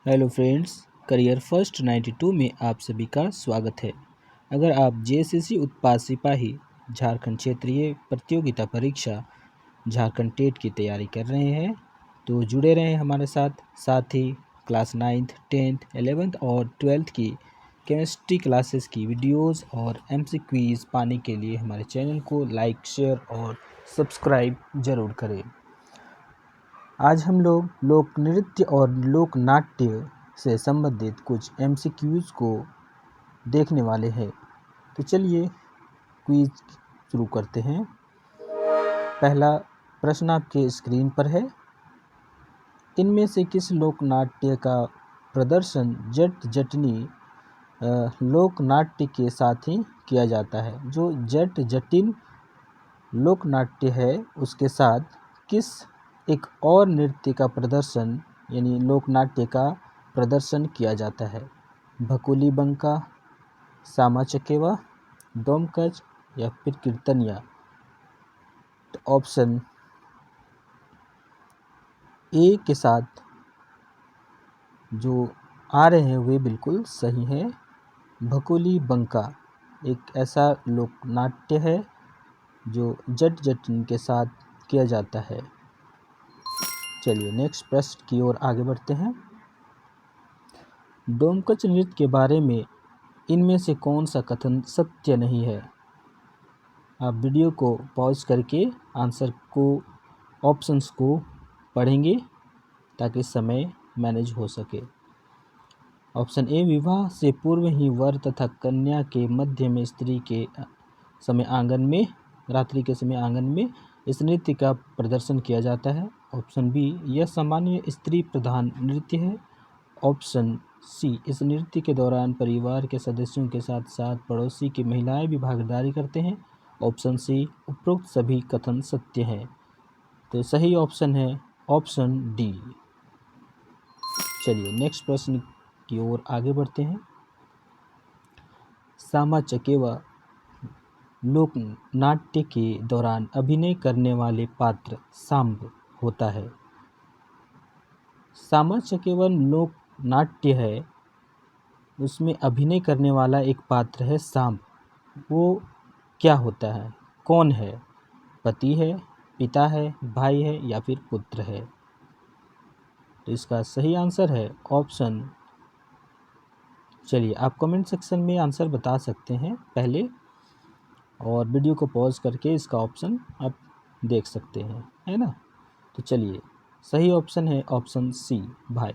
Hello friends, career first 92 में आप सभी का स्वागत है। अगर आप जेएसएससी उत्पाद सिपाही झारखंड क्षेत्रीय प्रतियोगिता परीक्षा झारखंड टेट की तैयारी कर रहे हैं तो जुड़े रहें हमारे साथ ही क्लास 9th 10th 11th और 12th की केमिस्ट्री क्लासेस की वीडियोस और एमसीक्यूज पाने के लिए हमारे चैनल को लाइक, शेयर और सब्सक्राइब ज़रूर करें। आज हम लोग लोक नृत्य और लोक नाट्य से संबंधित कुछ एमसीक्यूज को देखने वाले हैं। तो चलिए क्विज शुरू करते हैं। पहला प्रश्न आपके स्क्रीन पर है। इनमें से किस लोक नाट्य का प्रदर्शन जट जटनी लोक नाट्य के साथ ही किया जाता है? जो जट जटिन लोक नाट्य है उसके साथ किस एक और नृत्य का प्रदर्शन यानी लोक नाट्य का प्रदर्शन किया जाता है? भकुली बंका, सामा चकेवा, डोमकच या फिर कीर्तनिया? तो ऑप्शन ए के साथ जो आ रहे हैं वे बिल्कुल सही है। भकुली बंका एक ऐसा लोक नाट्य है जो जट जटिन के साथ किया जाता है। चलिए नेक्स्ट प्रश्न की ओर आगे बढ़ते हैं। डोमकच नृत्य के बारे में इनमें से कौन सा कथन सत्य नहीं है? आप वीडियो को पॉज करके आंसर को ऑप्शंस को पढ़ेंगे ताकि समय मैनेज हो सके। ऑप्शन ए, विवाह से पूर्व ही वर तथा कन्या के मध्य में स्त्री के समय आंगन में रात्रि के समय आंगन में इस नृत्य का प्रदर्शन किया जाता है। ऑप्शन बी, यह सामान्य स्त्री प्रधान नृत्य है। ऑप्शन सी, इस नृत्य के दौरान परिवार के सदस्यों के साथ साथ पड़ोसी की महिलाएं भी भागीदारी करते हैं। ऑप्शन सी, उपरोक्त सभी कथन सत्य हैं। तो सही ऑप्शन है ऑप्शन डी। चलिए नेक्स्ट प्रश्न की ओर आगे बढ़ते हैं। सामा चकेवा लोक नाट्य के दौरान अभिनय करने वाले पात्र सांब होता है। सामा चकेवा लोक नाट्य है उसमें अभिनय करने वाला एक पात्र है सांब। वो क्या होता है, कौन है? पति है, पिता है, भाई है या फिर पुत्र है? तो इसका सही आंसर है ऑप्शन। चलिए आप कमेंट सेक्शन में आंसर बता सकते हैं पहले, और वीडियो को पॉज करके इसका ऑप्शन आप देख सकते हैं, है ना? तो चलिए सही ऑप्शन है ऑप्शन सी, भाई।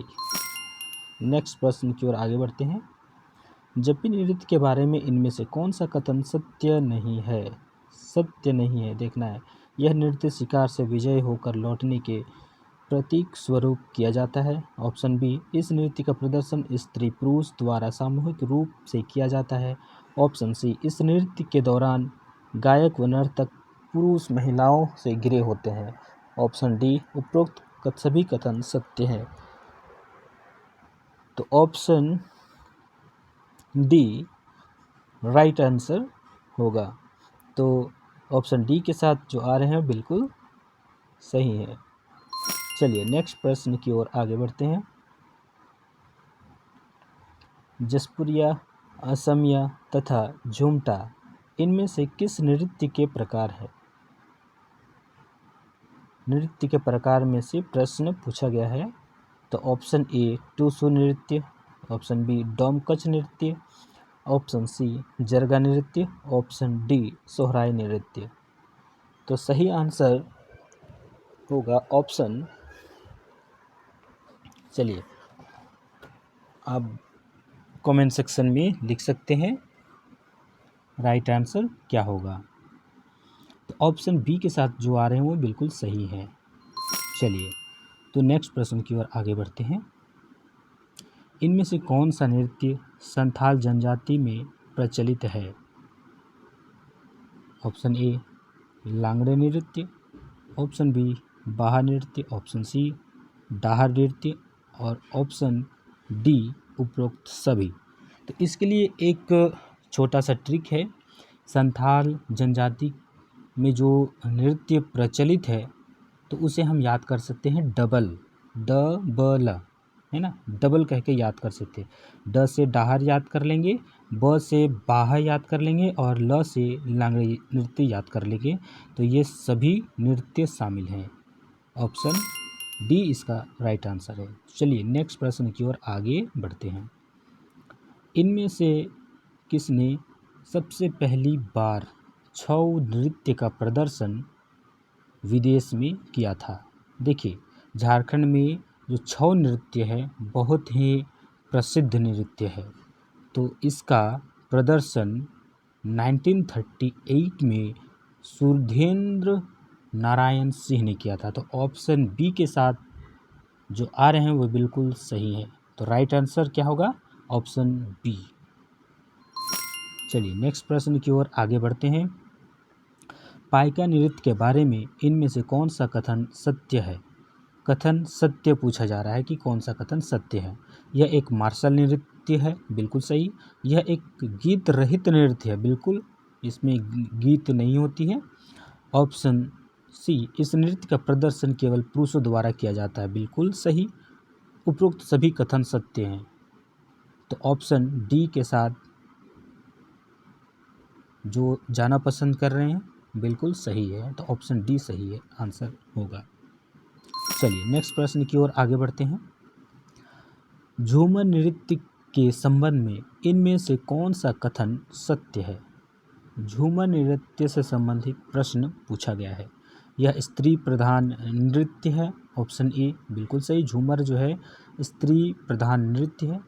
नेक्स्ट प्रश्न की ओर आगे बढ़ते हैं। जपी नृत्य के बारे में इनमें से कौन सा कथन सत्य नहीं है? सत्य नहीं है, देखना है। यह नृत्य शिकार से विजय होकर लौटने के प्रतीक स्वरूप किया जाता है। ऑप्शन बी, इस नृत्य का प्रदर्शन स्त्री पुरुष द्वारा सामूहिक रूप से किया जाता है। ऑप्शन सी, इस नृत्य के दौरान गायक व नर्तक पुरुष महिलाओं से घिरे होते हैं। ऑप्शन डी, उपरोक्त सभी कथन सत्य हैं। तो ऑप्शन डी राइट आंसर होगा। तो ऑप्शन डी के साथ जो आ रहे हैं बिल्कुल सही है। चलिए नेक्स्ट प्रश्न की ओर आगे बढ़ते हैं। जसपुरिया, असमिया तथा झुमटा इनमें से किस नृत्य के प्रकार है? नृत्य के प्रकार में से प्रश्न पूछा गया है। तो ऑप्शन ए, टूसू नृत्य। ऑप्शन बी, डोमकच नृत्य। ऑप्शन सी, जरगा नृत्य। ऑप्शन डी, सोहराय नृत्य। तो सही आंसर होगा ऑप्शन। चलिए आप कमेंट सेक्शन में लिख सकते हैं राइट आंसर क्या होगा। तो ऑप्शन बी के साथ जो आ रहे हैं वो बिल्कुल सही है। चलिए तो नेक्स्ट प्रश्न की ओर आगे बढ़ते हैं। इनमें से कौन सा नृत्य संथाल जनजाति में प्रचलित है? ऑप्शन ए, लांगड़े नृत्य। ऑप्शन बी, बाहा नृत्य। ऑप्शन सी, डाहर नृत्य। और ऑप्शन डी, उपरोक्त सभी। तो इसके लिए एक छोटा सा ट्रिक है। संथाल जनजाति में जो नृत्य प्रचलित है तो उसे हम याद कर सकते हैं डबल, ड ब ल। है ना, डबल कह के याद कर सकते हैं। ड से डाहर याद कर लेंगे, ब से बाहा याद कर लेंगे और ल से लांगड़ी नृत्य याद कर लेंगे। तो ये सभी नृत्य शामिल हैं। ऑप्शन डी इसका राइट आंसर है। चलिए नेक्स्ट प्रश्न की ओर आगे बढ़ते हैं। इनमें से किसने सबसे पहली बार छऊ नृत्य का प्रदर्शन विदेश में किया था? देखिए, झारखंड में जो छऊ नृत्य है बहुत ही प्रसिद्ध नृत्य है। तो इसका प्रदर्शन 1938 में सुधींद्र नारायण सिंह ने किया था। तो ऑप्शन बी के साथ जो आ रहे हैं वो बिल्कुल सही है। तो राइट आंसर क्या होगा? Option B. चलिए नेक्स्ट प्रश्न की ओर आगे बढ़ते हैं। पाइका नृत्य के बारे में इनमें से कौन सा कथन सत्य है? कथन सत्य पूछा जा रहा है कि कौन सा कथन सत्य है। यह एक मार्शल नृत्य है, बिल्कुल सही। यह एक गीत रहित नृत्य है, बिल्कुल, इसमें गीत नहीं होती है। ऑप्शन सी, इस नृत्य का प्रदर्शन केवल पुरुषों द्वारा किया जाता है, बिल्कुल सही। उपरोक्त सभी कथन सत्य हैं। तो ऑप्शन डी के साथ जो जाना पसंद कर रहे हैं बिल्कुल सही है। तो ऑप्शन डी सही है, आंसर होगा। चलिए नेक्स्ट प्रश्न की ओर आगे बढ़ते हैं। झूमर नृत्य के संबंध में इनमें से कौन सा कथन सत्य है? झूमर नृत्य से संबंधित प्रश्न पूछा गया है। यह स्त्री प्रधान नृत्य है। ऑप्शन ए बिल्कुल सही, झूमर जो है स्त्री प्रधान नृत्य है।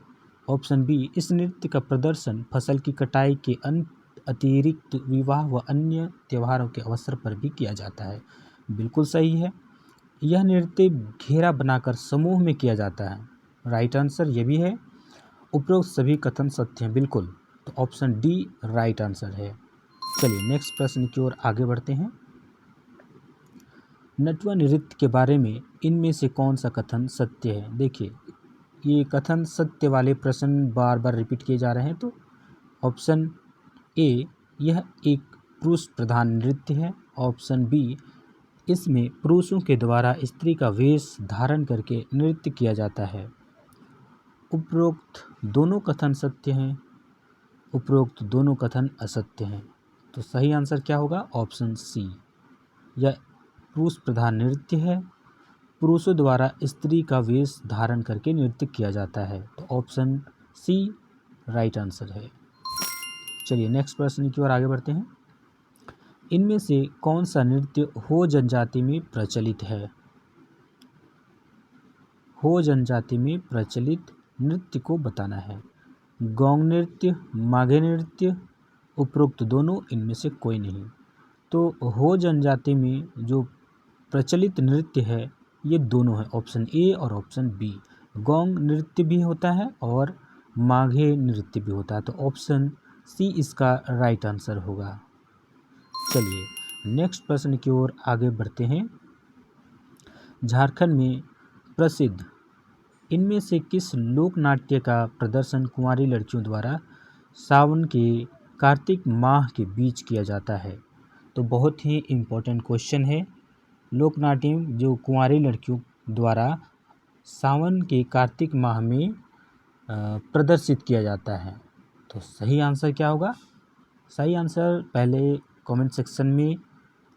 ऑप्शन बी, इस नृत्य का प्रदर्शन फसल की कटाई के अतिरिक्त विवाह व अन्य त्योहारों के अवसर पर भी किया जाता है, बिल्कुल सही है। यह नृत्य घेरा बनाकर समूह में किया जाता है, राइट आंसर ये भी है। उपरोक्त सभी कथन सत्य हैं, बिल्कुल। तो ऑप्शन डी राइट आंसर है। चलिए नेक्स्ट प्रश्न की ओर आगे बढ़ते हैं। नटवा नृत्य के बारे में इनमें से कौन सा कथन सत्य है? देखिए, ये कथन सत्य वाले प्रश्न बार बार रिपीट किए जा रहे हैं। तो ऑप्शन ए, यह एक पुरुष प्रधान नृत्य है। ऑप्शन बी, इसमें पुरुषों के द्वारा स्त्री का वेश धारण करके नृत्य किया जाता है। उपरोक्त दोनों कथन सत्य हैं, उपरोक्त दोनों कथन असत्य हैं। तो सही आंसर क्या होगा? ऑप्शन सी, यह पुरुष प्रधान नृत्य है, पुरुषों द्वारा स्त्री का वेश धारण करके नृत्य किया जाता है। तो ऑप्शन सी राइट आंसर है। चलिए नेक्स्ट प्रश्न की ओर आगे बढ़ते हैं। इनमें से कौन सा नृत्य हो जनजाति में प्रचलित है? हो जनजाति में प्रचलित नृत्य को बताना है। गौंग नृत्य, माघे नृत्य, उपरोक्त दोनों, इनमें से कोई नहीं। तो हो जनजाति में जो प्रचलित नृत्य है ये दोनों है, ऑप्शन ए और ऑप्शन बी। गौंग नृत्य भी होता है और माघे नृत्य भी होता है। तो ऑप्शन सी इसका राइट आंसर होगा। चलिए नेक्स्ट प्रश्न की ओर आगे बढ़ते हैं। झारखंड में प्रसिद्ध इनमें से किस लोक नाट्य का प्रदर्शन कुंवारी लड़कियों द्वारा सावन के कार्तिक माह के बीच किया जाता है? तो बहुत ही इम्पोर्टेंट क्वेश्चन है। लोक नाट्य जो कुंवारी लड़कियों द्वारा सावन के कार्तिक माह में प्रदर्शित किया जाता है। तो सही आंसर क्या होगा? सही आंसर पहले कमेंट सेक्शन में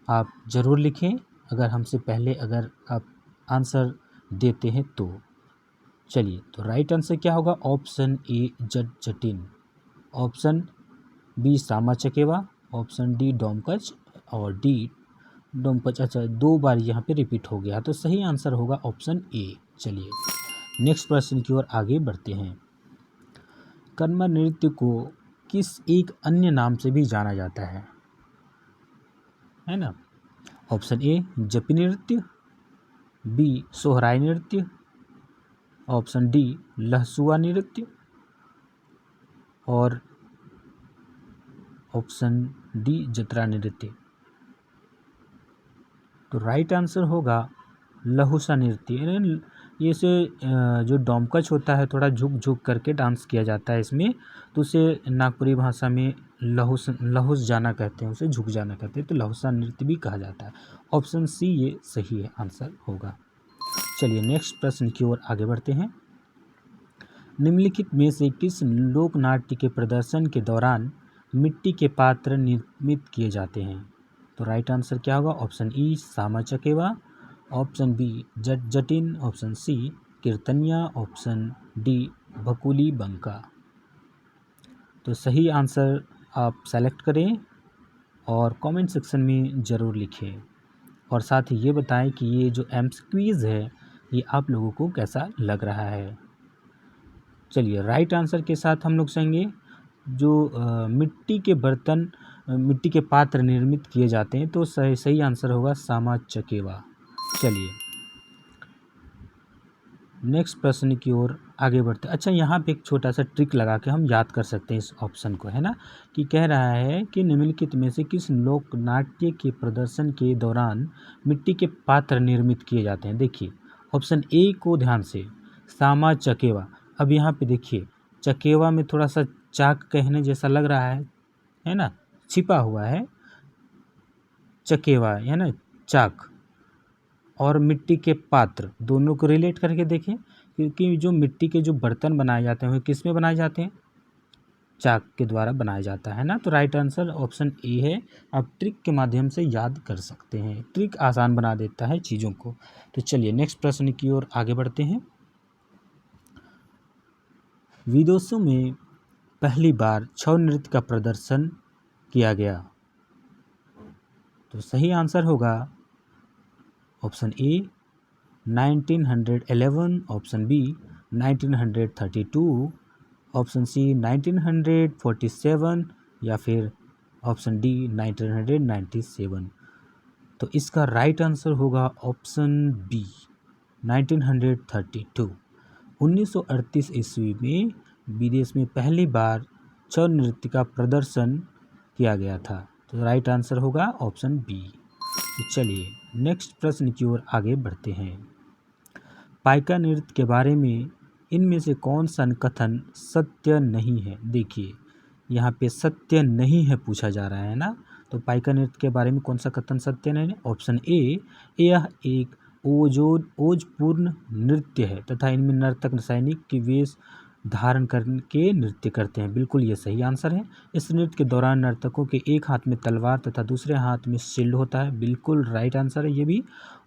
आप ज़रूर लिखें, अगर हमसे पहले अगर आप आंसर देते हैं तो। चलिए, तो राइट आंसर क्या होगा? ऑप्शन ए जट जटिन, option B Sama Chakeva, option D Domkach और डी डोमकच। अच्छा, दो बार यहाँ पे रिपीट हो गया, तो सही आंसर होगा ऑप्शन ए। चलिए नेक्स्ट प्रश्न की ओर आगे बढ़ते हैं। करमा नृत्य को किस एक अन्य नाम से भी जाना जाता है ना? ऑप्शन ए जपी नृत्य, बी सोहराय नृत्य, ऑप्शन डी लहसुआ नृत्य और ऑप्शन डी जतरा नृत्य। तो राइट आंसर होगा लहुसा नृत्य। ये से जो डोमकच होता है थोड़ा झुक झुक करके डांस किया जाता है इसमें, तो उसे नागपुरी भाषा में लहुस जाना कहते हैं, उसे झुक जाना कहते हैं। तो लहुसा नृत्य भी कहा जाता है। ऑप्शन सी ये सही है, आंसर होगा। चलिए नेक्स्ट प्रश्न की ओर आगे बढ़ते हैं। निम्नलिखित में से किस लोक नाट्य के प्रदर्शन के दौरान मिट्टी के पात्र निर्मित किए जाते हैं? तो राइट आंसर क्या होगा? ऑप्शन ई सामा चकेवा, ऑप्शन बी जट जटिन, option C कीर्तनिया, option D Bhakuli बंका। तो सही आंसर आप सेलेक्ट करें और कमेंट सेक्शन में ज़रूर लिखें और साथ ही ये बताएं कि ये जो एमसीक्यूज़ है ये आप लोगों को कैसा लग रहा है। चलिए राइट आंसर के साथ हम लोग जाएंगे जो मिट्टी के बर्तन मिट्टी के पात्र निर्मित किए जाते हैं, तो सही आंसर होगा सामा चकेवा। चलिए नेक्स्ट प्रश्न की ओर आगे बढ़ते। अच्छा, यहाँ पे एक छोटा सा ट्रिक लगा के हम याद कर सकते हैं इस ऑप्शन को, है ना, कि कह रहा है कि निम्नलिखित में से किस लोक नाट्य के प्रदर्शन के दौरान मिट्टी के पात्र निर्मित किए जाते हैं। देखिए ऑप्शन ए को ध्यान से, सामा चकेवा। अब यहाँ पे देखिए चकेवा में थोड़ा सा चाक कहने जैसा लग रहा है ना, छिपा हुआ है चकेवा, है ना, चाक और मिट्टी के पात्र दोनों को रिलेट करके देखें, क्योंकि जो मिट्टी के जो बर्तन बनाए जाते हैं वो किस में बनाए जाते हैं? चाक के द्वारा बनाया जाता है ना। तो राइट आंसर ऑप्शन ए है। आप ट्रिक के माध्यम से याद कर सकते हैं, ट्रिक आसान बना देता है चीज़ों को। तो चलिए नेक्स्ट प्रश्न की ओर आगे बढ़ते हैं। विदेशों में पहली बार छऊ नृत्य का प्रदर्शन किया गया, तो सही आंसर होगा option A 1911, option B 1932, option C 1947 या फिर ऑप्शन डी 1997। तो इसका राइट आंसर होगा ऑप्शन बी 1932। 1938 ईस्वी में विदेश में पहली बार छऊ नृत्य का प्रदर्शन किया गया था। तो राइट आंसर होगा ऑप्शन बी। तो चलिए नेक्स्ट प्रश्न की ओर आगे बढ़ते हैं। पाइका नृत्य के बारे में इनमें से कौन सा कथन सत्य नहीं है? देखिए यहाँ पे सत्य नहीं है पूछा जा रहा है ना, तो पाइका नृत्य के बारे में कौन सा कथन सत्य नहीं है? ऑप्शन ए, यह एक ओजपूर्ण नृत्य है तथा इनमें नर्तक सैनिक की वेश धारण करके नृत्य करते हैं। बिल्कुल ये सही आंसर है। इस नृत्य के दौरान नर्तकों के एक हाथ में तलवार तथा दूसरे हाथ में शील्ड होता है। बिल्कुल राइट आंसर है ये भी।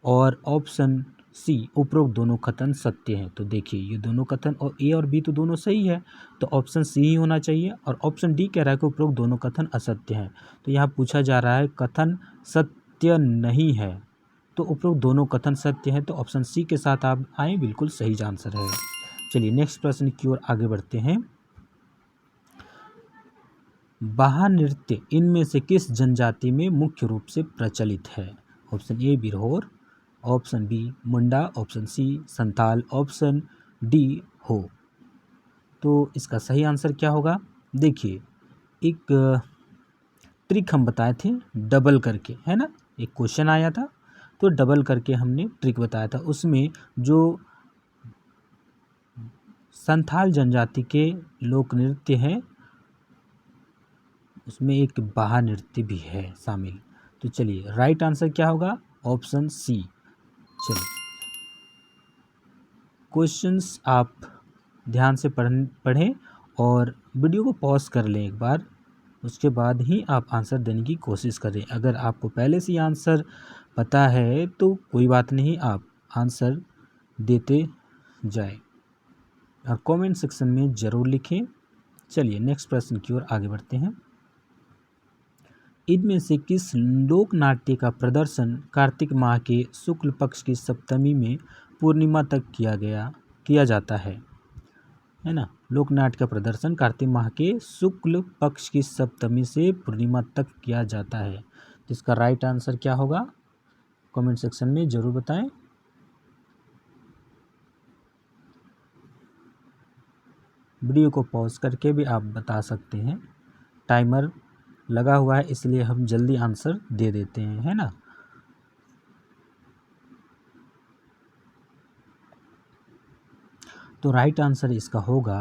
और ऑप्शन सी उपरोक्त दोनों कथन सत्य हैं। तो देखिए ये दोनों कथन और ए और बी तो दोनों सही है, तो ऑप्शन सी ही होना चाहिए। और ऑप्शन डी कह रहा है कि उपरोक्त दोनों कथन असत्य हैं। तो यहाँ पूछा जा रहा है कथन सत्य नहीं है, तो उपरोक्त दोनों कथन सत्य है, तो ऑप्शन सी के साथ आप आए, बिल्कुल सही आंसर है। चलिए नेक्स्ट प्रश्न की ओर आगे बढ़ते हैं। बाहा नृत्य इनमें से किस जनजाति में मुख्य रूप से प्रचलित है? Option A Birhor, option B Munda, option C Santal, option D Ho. तो इसका सही आंसर क्या होगा? देखिए एक ट्रिक हम बताए थे डबल करके, है ना, एक क्वेश्चन आया था तो डबल करके हमने ट्रिक बताया था। उसमें जो संथाल जनजाति के लोक नृत्य हैं उसमें एक बाहा नृत्य भी है शामिल। तो चलिए राइट आंसर क्या होगा? Option C. चलिए क्वेश्चंस आप ध्यान से पढ़ें और वीडियो को पॉज कर लें एक बार, उसके बाद ही आप आंसर देने की कोशिश करें। अगर आपको पहले से आंसर पता है तो कोई बात नहीं, आप आंसर देते जाए और कमेंट सेक्शन में ज़रूर लिखें। चलिए नेक्स्ट प्रश्न की ओर आगे बढ़ते हैं। इनमें से किस लोक नाट्य का प्रदर्शन कार्तिक माह के शुक्ल पक्ष की सप्तमी में पूर्णिमा तक किया जाता है ना? लोक नाट्य का प्रदर्शन कार्तिक माह के शुक्ल पक्ष की सप्तमी से पूर्णिमा तक किया जाता है। तो इसका राइट आंसर क्या होगा? कमेंट सेक्शन में ज़रूर बताएं। वीडियो को पॉज करके भी आप बता सकते हैं, टाइमर लगा हुआ है इसलिए हम जल्दी आंसर दे देते हैं, है ना। तो राइट आंसर इसका होगा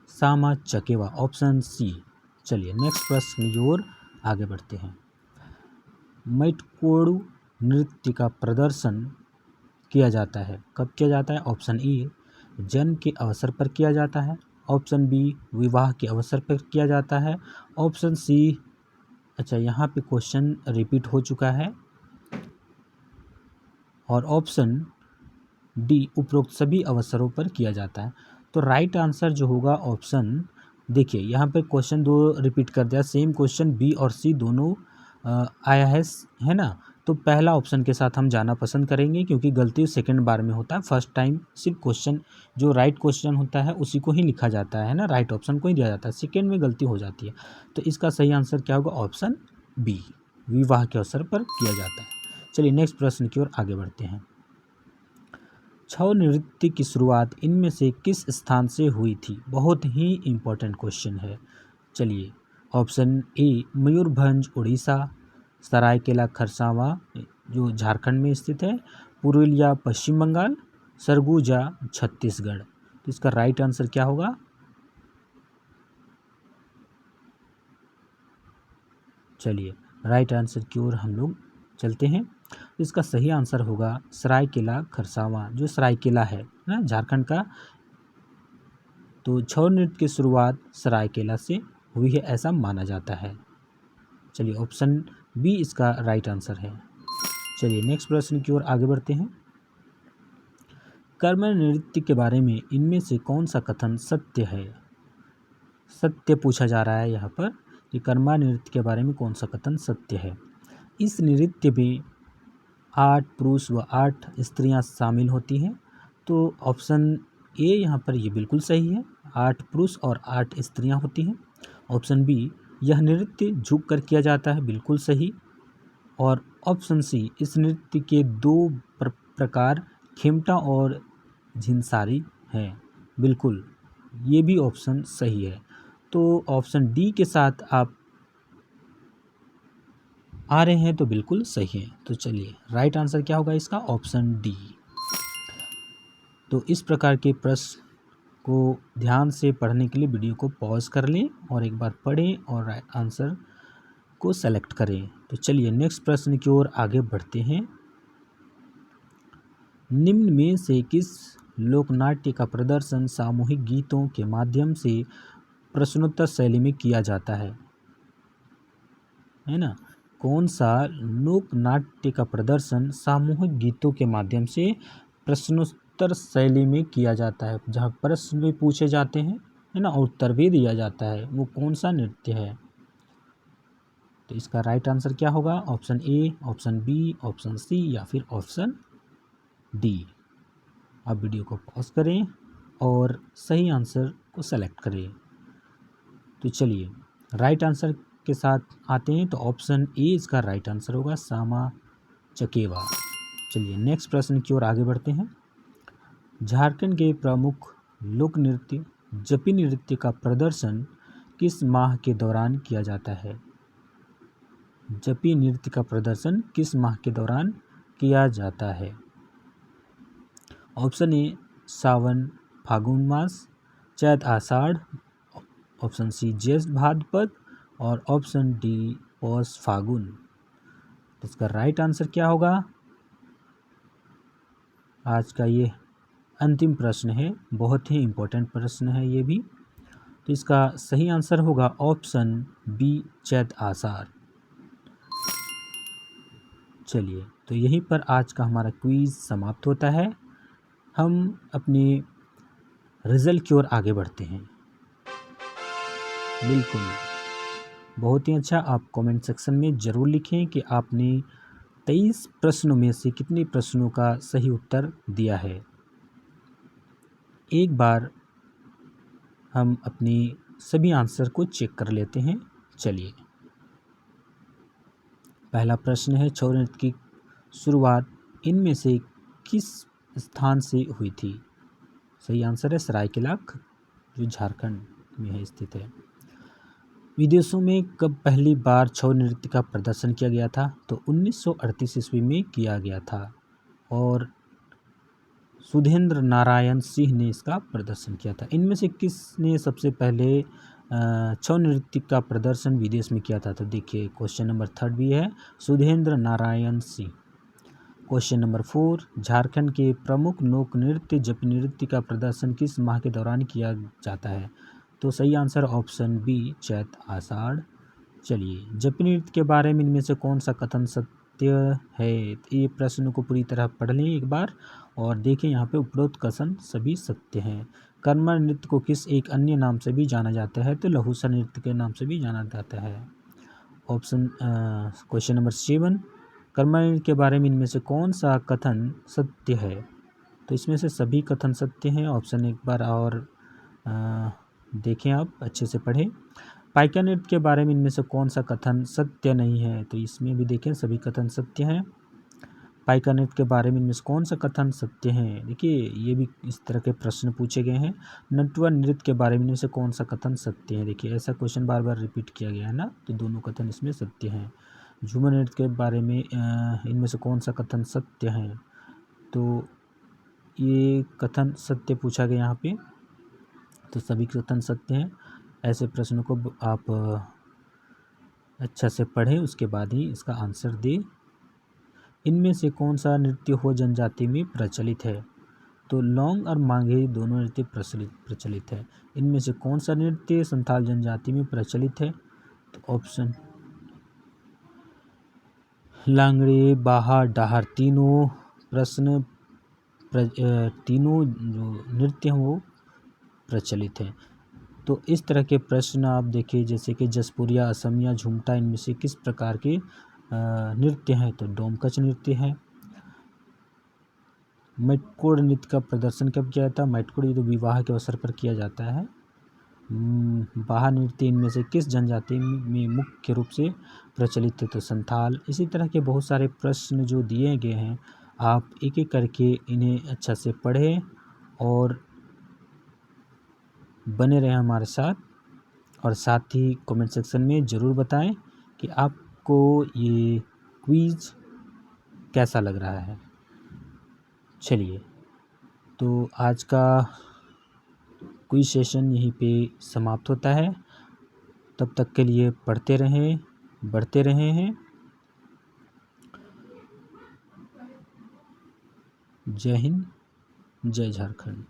सामा चकेवा, ऑप्शन सी। चलिए नेक्स्ट प्रश्न की ओर आगे बढ़ते हैं। मैटकोड़ू नृत्य का प्रदर्शन किया जाता है, कब किया जाता है? ऑप्शन ए जन्म के अवसर पर किया जाता है। ऑप्शन बी विवाह के अवसर पर किया जाता है। ऑप्शन सी, अच्छा यहाँ पे क्वेश्चन रिपीट हो चुका है। और ऑप्शन डी उपरोक्त सभी अवसरों पर किया जाता है। तो राइट आंसर जो होगा ऑप्शन, देखिए यहाँ पे क्वेश्चन दो रिपीट कर दिया, सेम क्वेश्चन बी और सी दोनों आया है ना। तो पहला ऑप्शन के साथ हम जाना पसंद करेंगे, क्योंकि गलती सेकंड बार में होता है, फर्स्ट टाइम सिर्फ क्वेश्चन जो राइट क्वेश्चन होता है उसी को ही लिखा जाता है ना, राइट ऑप्शन को ही दिया जाता है, सेकंड में गलती हो जाती है। तो इसका सही आंसर क्या होगा, ऑप्शन बी, विवाह के अवसर पर किया जाता है। चलिए नेक्स्ट प्रश्न की ओर आगे बढ़ते हैं। छऊ नृत्य की शुरुआत इनमें से किस स्थान से हुई थी? बहुत ही इम्पोर्टेंट क्वेश्चन है। चलिए, ऑप्शन ए मयूरभंज उड़ीसा, सरायकेला खरसावां जो झारखंड में स्थित है, पुरुलिया पश्चिम बंगाल, सरगुजा छत्तीसगढ़। तो इसका राइट आंसर क्या होगा? चलिए राइट आंसर की ओर हम लोग चलते हैं। इसका सही आंसर होगा सरायकेला खरसावां, जो सरायकेला है ना झारखंड का। तो छऊ नृत्य की शुरुआत सरायकेला से हुई है ऐसा माना जाता है। चलिए ऑप्शन बी इसका राइट आंसर है। चलिए नेक्स्ट प्रश्न की ओर आगे बढ़ते हैं। कर्म नृत्य के बारे में इनमें से कौन सा कथन सत्य है? सत्य पूछा जा रहा है यहाँ पर कि कर्मा नृत्य के बारे में कौन सा कथन सत्य है। इस नृत्य में 8 पुरुष व 8 स्त्रियां शामिल होती हैं। तो ऑप्शन ए यहाँ पर ये बिल्कुल सही है, 8 पुरुष और 8 स्त्रियां होती हैं। ऑप्शन बी, यह नृत्य झुक कर किया जाता है, बिल्कुल सही। और ऑप्शन सी, इस नृत्य के दो प्रकार खेमटा और झिंसारी हैं, बिल्कुल ये भी ऑप्शन सही है। तो ऑप्शन डी के साथ आप आ रहे हैं तो बिल्कुल सही है। तो चलिए राइट आंसर क्या होगा इसका, ऑप्शन डी। तो इस प्रकार के प्रश्न को ध्यान से पढ़ने के लिए वीडियो को पॉज कर लें और एक बार पढ़ें और राइट आंसर को सेलेक्ट करें। तो चलिए नेक्स्ट प्रश्न की ओर आगे बढ़ते हैं। निम्न में से किस लोकनाट्य का प्रदर्शन सामूहिक गीतों के माध्यम से प्रश्नोत्तर शैली में किया जाता है ना? कौन सा लोक नाट्य का प्रदर्शन सामूहिक गीतों के माध्यम से प्रश्नोत्तर शैली में किया जाता है, जहाँ प्रश्न भी पूछे जाते हैं है ना और उत्तर भी दिया जाता है, वो कौन सा नृत्य है? तो इसका राइट आंसर क्या होगा, option A, option B, option C या फिर ऑप्शन डी। आप वीडियो को पॉज करें और सही आंसर को सेलेक्ट करें। तो चलिए राइट आंसर के साथ आते हैं। तो ऑप्शन ए इसका राइट आंसर होगा, सामा चकेवा। चलिए नेक्स्ट प्रश्न की ओर आगे बढ़ते हैं। झारखंड के प्रमुख लोक नृत्य जपी नृत्य का प्रदर्शन किस माह के दौरान किया जाता है? जपी नृत्य का प्रदर्शन किस माह के दौरान किया जाता है? ऑप्शन ए सावन फागुन मास, चैत आषाढ़, ऑप्शन सी ज्येष्ठ भाद्रपद और ऑप्शन डी पौष फागुन। तो इसका राइट आंसर क्या होगा? आज का ये अंतिम प्रश्न है, बहुत ही इम्पोर्टेंट प्रश्न है ये भी। तो इसका सही आंसर होगा ऑप्शन बी, चैत आषाढ़। चलिए तो यहीं पर आज का हमारा क्विज समाप्त होता है। हम अपने रिजल्ट की ओर आगे बढ़ते हैं। बिल्कुल, बहुत ही अच्छा। आप कमेंट सेक्शन में ज़रूर लिखें कि आपने 23 प्रश्नों में से कितने प्रश्नों का सही उत्तर दिया है। एक बार हम अपनी सभी आंसर को चेक कर लेते हैं। चलिए पहला प्रश्न है, छऊ नृत्य की शुरुआत इनमें से किस स्थान से हुई थी? सही आंसर है सरायकेला, जो झारखंड में है स्थित है। विदेशों में कब पहली बार छऊ नृत्य का प्रदर्शन किया गया था? तो 1938 ईस्वी में किया गया था और सुधेंद्र नारायण सिंह ने इसका प्रदर्शन किया था। इनमें से किसने सबसे पहले छऊ नृत्य का प्रदर्शन विदेश में किया था? तो देखिए क्वेश्चन नंबर 3 भी है, सुधेंद्र नारायण सिंह। क्वेश्चन नंबर 4, झारखंड के प्रमुख लोक नृत्य जपी नृत्य का प्रदर्शन किस माह के दौरान किया जाता है? तो सही आंसर ऑप्शन बी, चैत आषाढ़। चलिए, जपी नृत्य के बारे में इनमें से कौन सा कथन सत्य है? ये प्रश्न को पूरी तरह पढ़ लें एक बार और देखें यहाँ पे उपरोक्त कथन सभी सत्य हैं। कर्मा नृत्य को किस एक अन्य नाम से भी जाना जाता है? तो लहुसा नृत्य के नाम से भी जाना जाता है। क्वेश्चन नंबर 7, कर्मा नृत्य के बारे में इनमें से कौन सा कथन सत्य है? तो इसमें से सभी कथन सत्य हैं। ऑप्शन एक बार और देखें, आप अच्छे से पढ़ें। पाइका नृत्य के बारे में इनमें से कौन सा कथन सत्य नहीं है? तो इसमें भी देखें सभी कथन सत्य हैं। पाइका नृत्य के बारे में इनमें से कौन सा कथन सत्य है? देखिए, ये भी इस तरह के प्रश्न पूछे गए हैं। नटवर नृत्य के बारे में इनमें से कौन सा कथन सत्य है? देखिए, ऐसा क्वेश्चन बार बार रिपीट किया गया है ना, तो दोनों कथन इसमें सत्य हैं। झूमर नृत्य के बारे में इनमें से कौन सा कथन सत्य है? तो ये कथन सत्य पूछा गया यहाँ पे, तो सभी कथन सत्य हैं। ऐसे प्रश्नों को आप अच्छा से पढ़ें, उसके बाद ही इसका आंसर दें। इनमें से कौन सा नृत्य हो जनजाति में प्रचलित है? तो लौंग और मांझे दोनों नृत्य प्रचलित है। इनमें से कौन सा नृत्य संथाल जनजाति में प्रचलित है? तो ऑप्शन लांगड़े, बाहा, डाहर तीनों तीनों जो नृत्य हैं वो प्रचलित हैं। तो इस तरह के प्रश्न आप देखिए, जैसे कि जसपुरिया, असमिया, झुमटा, इनमें से किस प्रकार के नृत्य हैं? तो डोमकच नृत्य है। मटकोड़ नृत्य का प्रदर्शन कब किया जाता है? मटकोड़ तो विवाह के अवसर पर किया जाता है। बाहा नृत्य इनमें से किस जनजाति में मुख्य रूप से प्रचलित है? तो संथाल। इसी तरह के बहुत सारे प्रश्न जो दिए गए हैं, आप एक एक करके इन्हें अच्छा से पढ़ें और बने रहें हमारे साथ, और साथ ही कमेंट सेक्शन में ज़रूर बताएं कि आपको ये क्विज़ कैसा लग रहा है। चलिए, तो आज का क्विज़ सेशन यहीं पे समाप्त होता है। तब तक के लिए पढ़ते रहें, बढ़ते रहें हैं। जय हिंद, जय झारखंड।